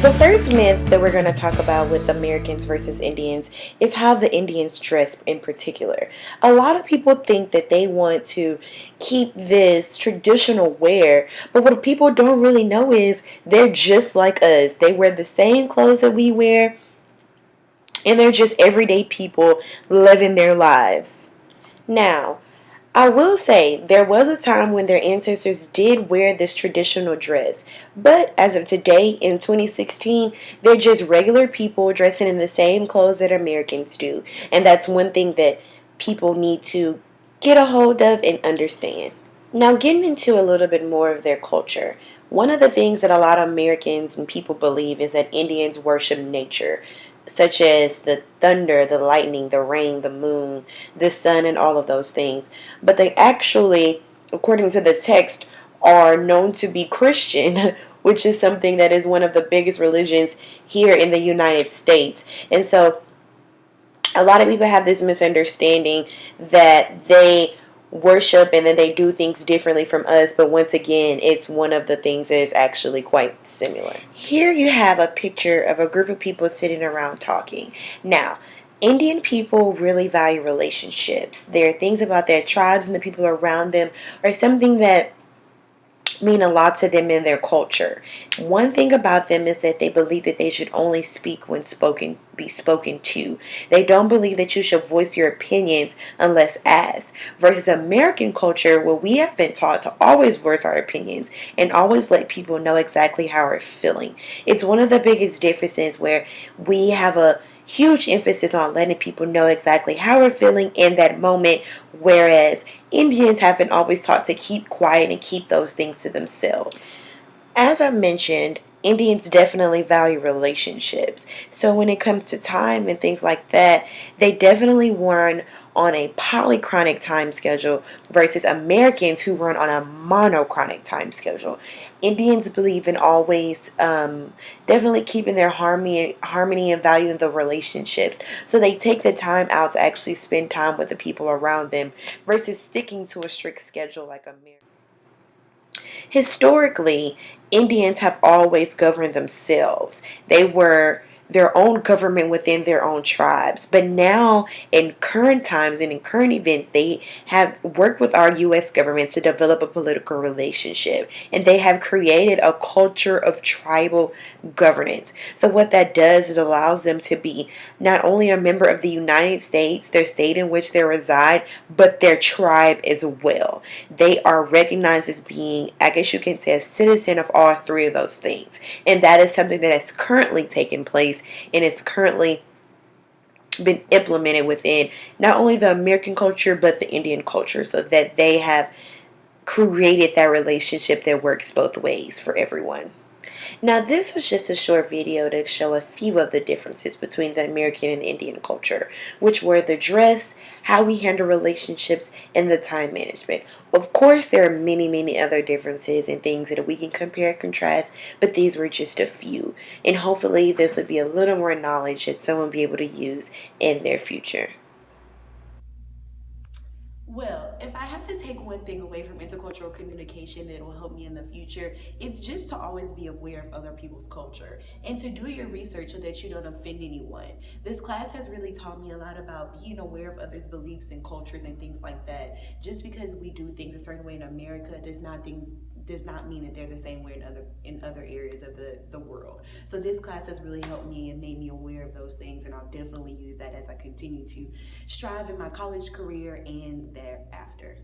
The first myth that we're going to talk about with Americans versus Indians is how the Indians dress in particular. A lot of people think that they want to keep this traditional wear, but what people don't really know is they're just like us. They wear the same clothes that we wear, and they're just everyday people living their lives. Now, I will say there was a time when their ancestors did wear this traditional dress, but as of today in 2016, they're just regular people dressing in the same clothes that Americans do, and that's one thing that people need to get a hold of and understand. Now, getting into a little bit more of their culture. One of the things that a lot of Americans and people believe is that Indians worship nature, such as the thunder, the lightning, the rain, the moon, the sun, and all of those things. But they actually, according to the text, are known to be Christian, which is something that is one of the biggest religions here in the United States. And so a lot of people have this misunderstanding that they worship and then they do things differently from us, but once again, it's one of the things that is actually quite similar. Here you have a picture of a group of people sitting around talking. Now, Indian people really value relationships. There are things about their tribes and the people around them are something that mean a lot to them in their culture. One thing about them is that they believe that they should only speak when be spoken to. They don't believe that you should voice your opinions unless asked. Versus American culture, where we have been taught to always voice our opinions and always let people know exactly how we're feeling. It's one of the biggest differences where we have a huge emphasis on letting people know exactly how we're feeling in that moment, whereas Indians have been always taught to keep quiet and keep those things to themselves. As I mentioned, Indians definitely value relationships. So when it comes to time and things like that, they definitely run on a polychronic time schedule versus Americans who run on a monochronic time schedule. Indians believe in always definitely keeping their harmony and valuing the relationships. So they take the time out to actually spend time with the people around them versus sticking to a strict schedule like Americans. Historically, Indians have always governed themselves. They were their own government within their own tribes. But now, in current times and in current events, they have worked with our U.S. government to develop a political relationship. And they have created a culture of tribal governance. So, what that does is allows them to be not only a member of the United States, their state in which they reside, but their tribe as well. They are recognized as being, I guess you can say, a citizen of all three of those things. And that is something that has currently taken place and is currently been implemented within not only the American culture but the Indian culture, so that they have created that relationship that works both ways for everyone. Now, this was just a short video to show a few of the differences between the American and Indian culture, which were the dress, how we handle relationships, and the time management. Of course, there are many, many other differences and things that we can compare and contrast, but these were just a few. And hopefully, this would be a little more knowledge that someone will be able to use in their future. Well, if I have to take one thing away from intercultural communication that will help me in the future, it's just to always be aware of other people's culture and to do your research so that you don't offend anyone. This class has really taught me a lot about being aware of others' beliefs and cultures and things like that. Just because we do things a certain way in America does not mean that they're the same way in other areas of the world. So this class has really helped me and made me aware of those things, and I'll definitely use that as I continue to strive in my college career and thereafter.